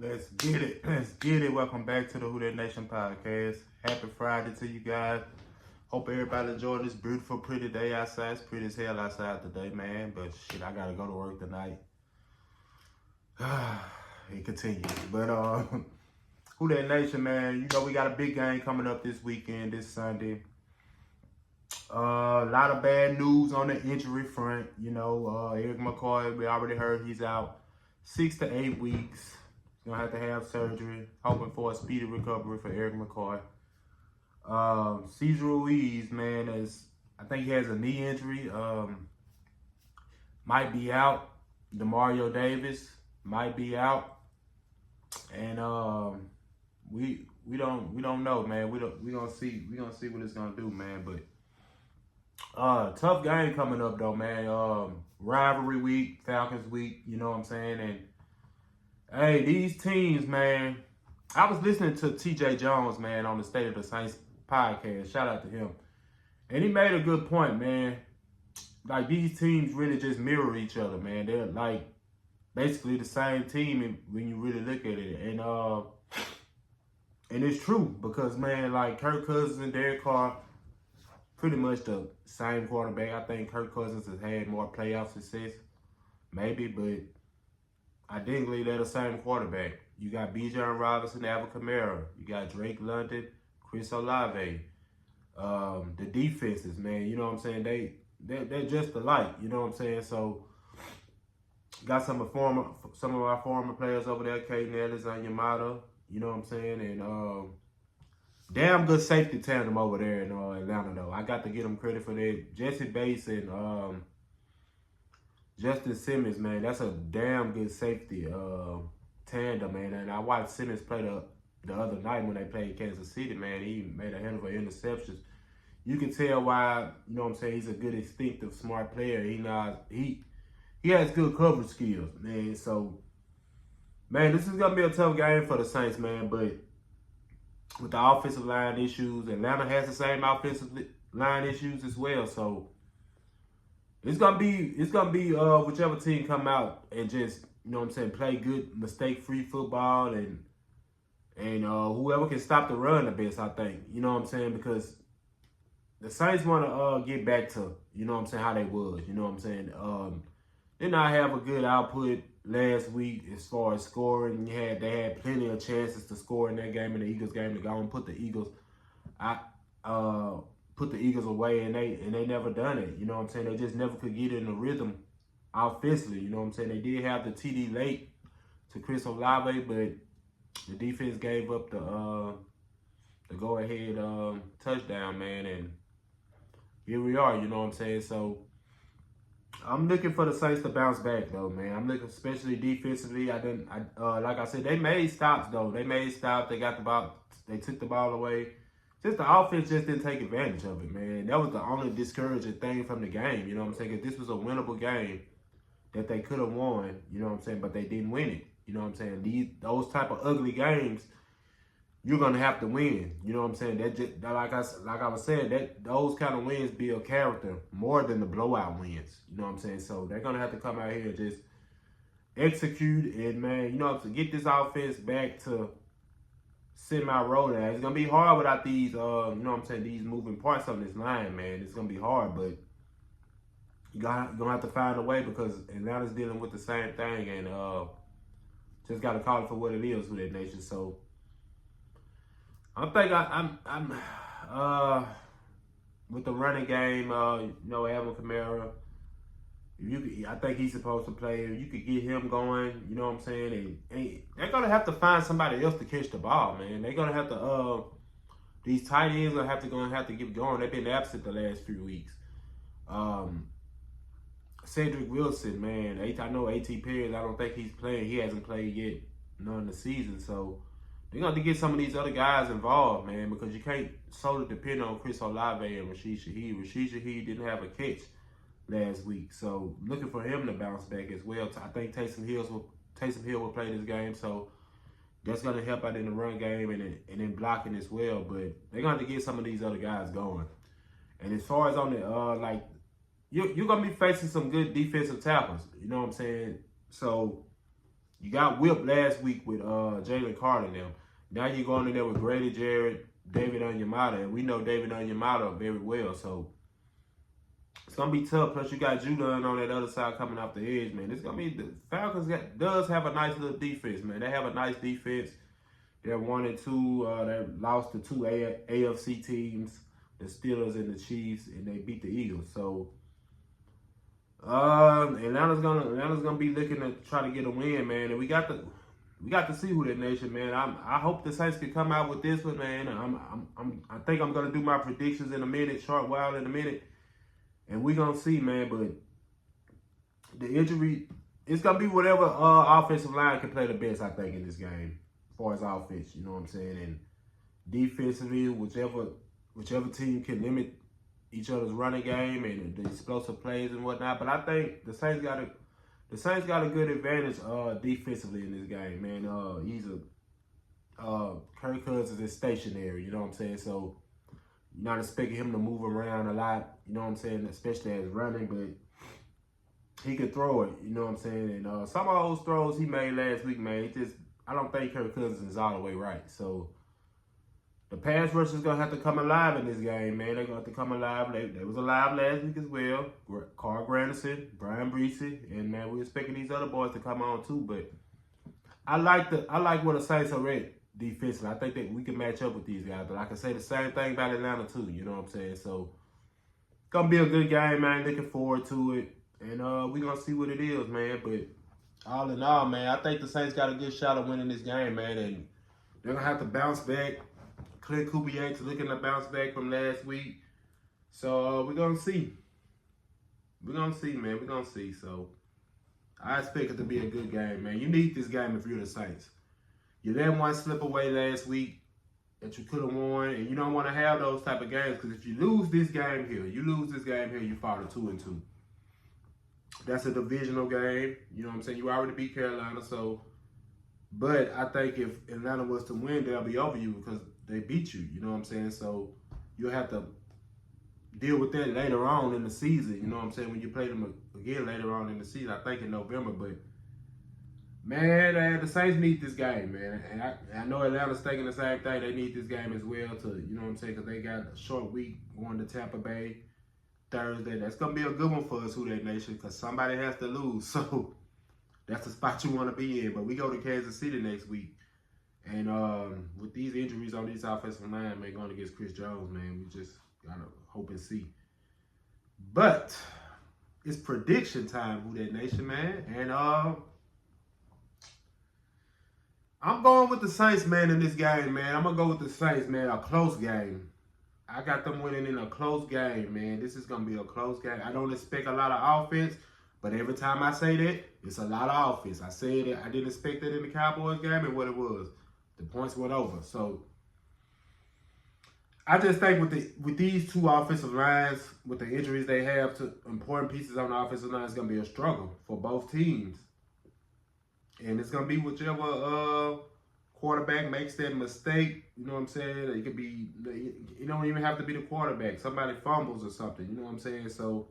Let's get it. Let's get it. Welcome back to the Who That Nation podcast. Happy Friday to you guys. Hope everybody enjoyed this beautiful, pretty day outside. It's pretty as hell outside today, man. But shit, I gotta go to work tonight. It continues. But Who That Nation, man. You know we got a big game coming up this weekend, this Sunday. A lot of bad news on the injury front. You know, Eric McCoy, we already heard he's out 6 to 8 weeks. He's gonna have to have surgery. Hoping for a speedy recovery for Eric McCoy. Cesar Ruiz, man, I think he has a knee injury. Might be out. Demario Davis might be out. And we don't know, man. We gonna see what it's gonna do, man. But tough game coming up though, man. Rivalry week, Falcons week, you know what I'm saying? And hey, these teams, man. I was listening to TJ Jones, man, on the State of the Saints podcast. Shout out to him. And he made a good point, man. Like, these teams really just mirror each other, man. They're like basically the same team when you really look at it. And it's true because, man, like Kirk Cousins and Derek Carr, pretty much the same quarterback. I think Kirk Cousins has had more playoff success, maybe, but I didn't believe they're the same quarterback. You got Bijan Robinson, Alvin Kamara. You got Drake London, Chris Olave. The defenses, man, you know what I'm saying? They're just alike, you know what I'm saying? So got some of our former players over there, Caden Ellis and Yamada, you know what I'm saying? And damn good safety tandem over there in Atlanta, though. I got to give them credit for that. Jesse Bates and Justin Simmons, man, that's a damn good safety tandem, man. And I watched Simmons play the other night when they played Kansas City, man. He made a hell of an interception. You can tell why, you know what I'm saying, he's a good, instinctive, smart player. He has good coverage skills, man. So, man, this is going to be a tough game for the Saints, man. But with the offensive line issues, Atlanta has the same offensive line issues as well. So, it's gonna be whichever team come out and just, you know what I'm saying, play good, mistake-free football and whoever can stop the run the best, I think. You know what I'm saying? Because the Saints want to get back to, you know what I'm saying, how they was. You know what I'm saying? Did not have a good output last week as far as scoring. They had plenty of chances to score in that game, in the Eagles game, to go and put the Eagles away, and they never done it. You know what I'm saying? They just never could get in the rhythm offensively. You know what I'm saying? They did have the TD late to Chris Olave, but the defense gave up the go-ahead touchdown, man. And here we are, you know what I'm saying? So I'm looking for the Saints to bounce back, though, man. I'm looking especially defensively. Like I said, they made stops, though. They made stops. They got the ball. They took the ball away. Just the offense just didn't take advantage of it, man. That was the only discouraging thing from the game, you know what I'm saying? 'Cause this was a winnable game that they could have won, you know what I'm saying? But they didn't win it, you know what I'm saying? Those type of ugly games, you're gonna have to win, you know what I'm saying? Like I was saying, those kind of wins build character more than the blowout wins, you know what I'm saying? So they're gonna have to come out here and just execute and, man, you know, to get this offense back to semi-rolling. It's gonna be hard without these, you know what I'm saying, these moving parts on this line, man. It's gonna be hard, but you're gonna have to find a way because Atlanta's dealing with the same thing, and just gotta call it for what it is with that nation. So I'm with the running game, you know, Alvin Kamara. I think he's supposed to play. You could get him going, you know what I'm saying? And they're going to have to find somebody else to catch the ball, man. They're going to have to, these tight ends are going to have to get going. They've been absent the last few weeks. Cedric Wilson, man. I know A.T. Perry, I don't think he's playing. He hasn't played yet none of the season. So they're going to have to get some of these other guys involved, man, because you can't solely depend on Chris Olave and Rashid Shaheed. Rashid Shaheed didn't have a catch last week, so looking for him to bounce back as well. I think Taysom Hill will play this game, so that's going to help out in the run game and in blocking as well. But they're going to have to get some of these other guys going. And as far as on the you're going to be facing some good defensive tackles, you know what I'm saying? So You got whipped last week with Jalen Carter now. Now you're going in there with Grady Jarrett, David Onyemata, and we know David Onyemata very well. So it's gonna be tough. Plus you got Judon on that other side coming off the edge, man. It's gonna be the Falcons does have a nice little defense, man. They have a nice defense. They're 1-2. They lost to two AFC teams, the Steelers and the Chiefs, and they beat the Eagles. So Atlanta's gonna be looking to try to get a win, man. And we got to see who that nation, man. I hope the Saints can come out with this one, man. I think I'm gonna do my predictions in a minute, short while in a minute, and we gonna see, man. But the injury, it's gonna be whatever offensive line can play the best, I think, in this game, as far as offense. You know what I'm saying? And defensively, whichever team can limit each other's running game and the explosive plays and whatnot. But I think the Saints got a good advantage defensively in this game, man. Kirk Cousins is stationary, you know what I'm saying? So you're not expecting him to move around a lot, you know what I'm saying, especially as running, but he could throw it, you know what I'm saying? And some of those throws he made last week, man, I don't think Kirk Cousins is all the way right. So the pass rush is going to have to come alive in this game, man. They're going to have to come alive. They was alive last week as well. Carl Granderson, Brian Breesy, and, man, we're expecting these other boys to come on too. But I like where the Saints are at defensively. I think that we can match up with these guys. But I can say the same thing about Atlanta too, you know what I'm saying? So it's going to be a good game, man. Looking forward to it. And we're going to see what it is, man. But all in all, man, I think the Saints got a good shot of winning this game, man. And they're going to have to bounce back. Clint Kubiak's looking to bounce back from last week. So we're going to see. We're going to see, man. We're going to see. So I expect it to be a good game, man. You need this game if you're the Saints. You let one slip away last week that you could have won, and you don't want to have those type of games, because if you lose this game here, you fall to 2-2. That's a divisional game. You know what I'm saying? You already beat Carolina, so. But I think if Atlanta was to win, they'll be over you because they beat you. You know what I'm saying? So you'll have to deal with that later on in the season. You know what I'm saying? When you play them again later on in the season, I think in November. But, man, the Saints need this game, man. And I know Atlanta's thinking the same thing. They need this game as well to, you know what I'm saying, because they got a short week going to Tampa Bay Thursday. That's going to be a good one for us, Who That Nation, because somebody has to lose. So that's the spot you want to be in. But we go to Kansas City next week. And with these injuries on these offensive line, man, going against Chris Jones, man, we just got to hope and see. But it's prediction time, Who That Nation, man. And I'm going with the Saints, man, in this game, man. I'm going to go with the Saints, man, a close game. I got them winning in a close game, man. This is going to be a close game. I don't expect a lot of offense. But every time I say that, it's a lot of offense. I said that I didn't expect that in the Cowboys game, and what it was, the points went over. So I just think with these two offensive lines, with the injuries they have to important pieces on the offensive line, it's gonna be a struggle for both teams. And it's gonna be whichever quarterback makes that mistake. You know what I'm saying? It could be. It don't even have to be the quarterback. Somebody fumbles or something. You know what I'm saying? So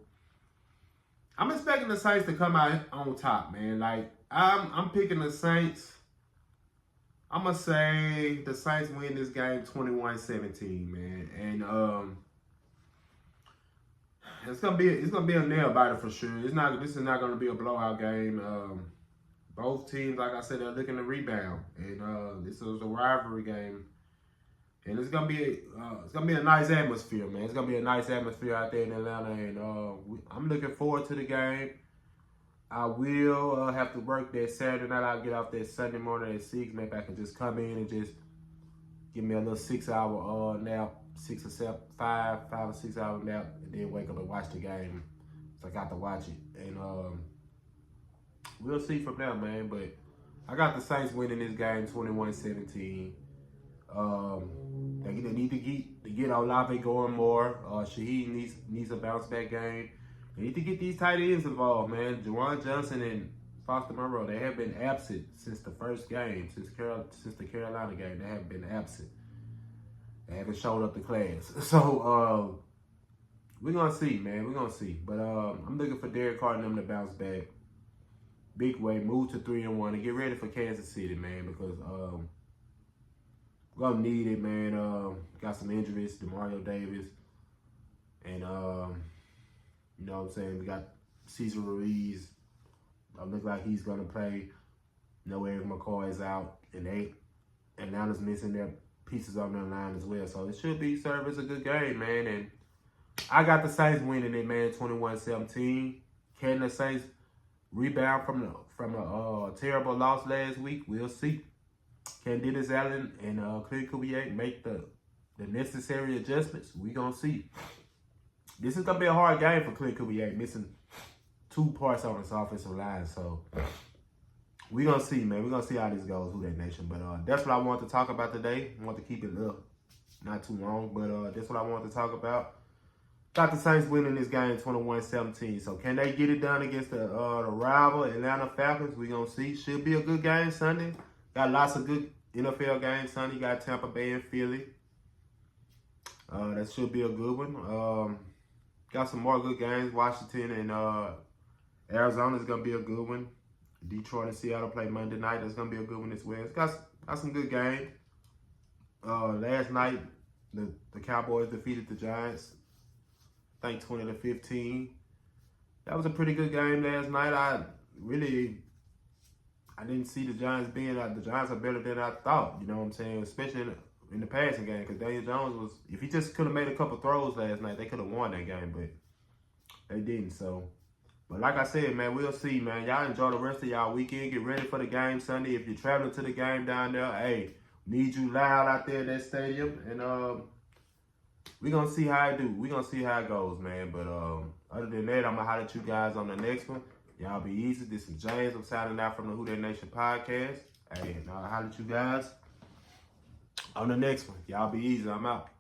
I'm expecting the Saints to come out on top, man. Like, I'm picking the Saints. I'm going to say the Saints win this game 21-17, man. And it's gonna be a nail biter for sure. This is not gonna be a blowout game. Both teams, like I said, they're looking to rebound. And this is a rivalry game. And it's gonna be a nice atmosphere, man. It's gonna be a nice atmosphere out there in Atlanta, and I'm looking forward to the game. I will have to work that Saturday night. I'll get off that Sunday morning at 6. Maybe I can just come in and just give me a little 6-hour nap, 5 or 6 hour nap, and then wake up and watch the game. So I got to watch it, and we'll see from there, man. But I got the Saints winning this game 21-17. They need to get Olave going more. Shaheed needs a bounce back game. They need to get these tight ends involved, man. Juwan Johnson and Foster Moreau, they have been absent since the first game, since the Carolina game. They have been absent. They haven't showed up to class. So we're gonna see, man. We're gonna see. But I'm looking for Derek Carr and them to bounce back. big way, move to 3-1 and get ready for Kansas City, man, because we're gonna need it, man. Got some injuries, DeMario Davis, and you know what I'm saying, we got Cesar Ruiz. Look like he's gonna play. No, Eric McCoy is out, and Atlanta's missing their pieces on their line as well. So it should be served as a good game, man. And I got the Saints winning it, man, 21-17. Can the Saints rebound from a terrible loss last week? We'll see. Can Dennis Allen and Clint Kubiak make the necessary adjustments? We gonna see. This is gonna be a hard game for Clint Kubiak, missing 2 parts on his offensive line. So we gonna see, man. We gonna see how this goes, Who That Nation. But that's what I wanted to talk about today. I want to keep it not too long, but that's what I wanted to talk about. Got the Saints winning this game 21-17. So can they get it done against the rival Atlanta Falcons? We gonna see. Should be a good game Sunday. Got lots of good NFL games Sunday. Got Tampa Bay and Philly. That should be a good one. Got some more good games. Washington and Arizona is gonna be a good one. Detroit and Seattle play Monday night. That's gonna be a good one as well. It's got some good games. Last night, the Cowboys defeated the Giants, I think 20-15. That was a pretty good game last night. I didn't see the Giants being the Giants are better than I thought. You know what I'm saying? Especially in the passing game, because Daniel Jones if he just could have made a couple throws last night, they could have won that game, but they didn't. So. But like I said, man, we'll see, man. Y'all enjoy the rest of y'all weekend. Get ready for the game Sunday. If you're traveling to the game down there, hey, need you loud out there in that stadium. And we're going to see how it do. We're going to see how it goes, man. But other than that, I'm going to holler at you guys on the next one. Y'all be easy. This is James. I'm signing out from the Who That Nation podcast. Hey, and I'll holler at you guys on the next one. Y'all be easy. I'm out.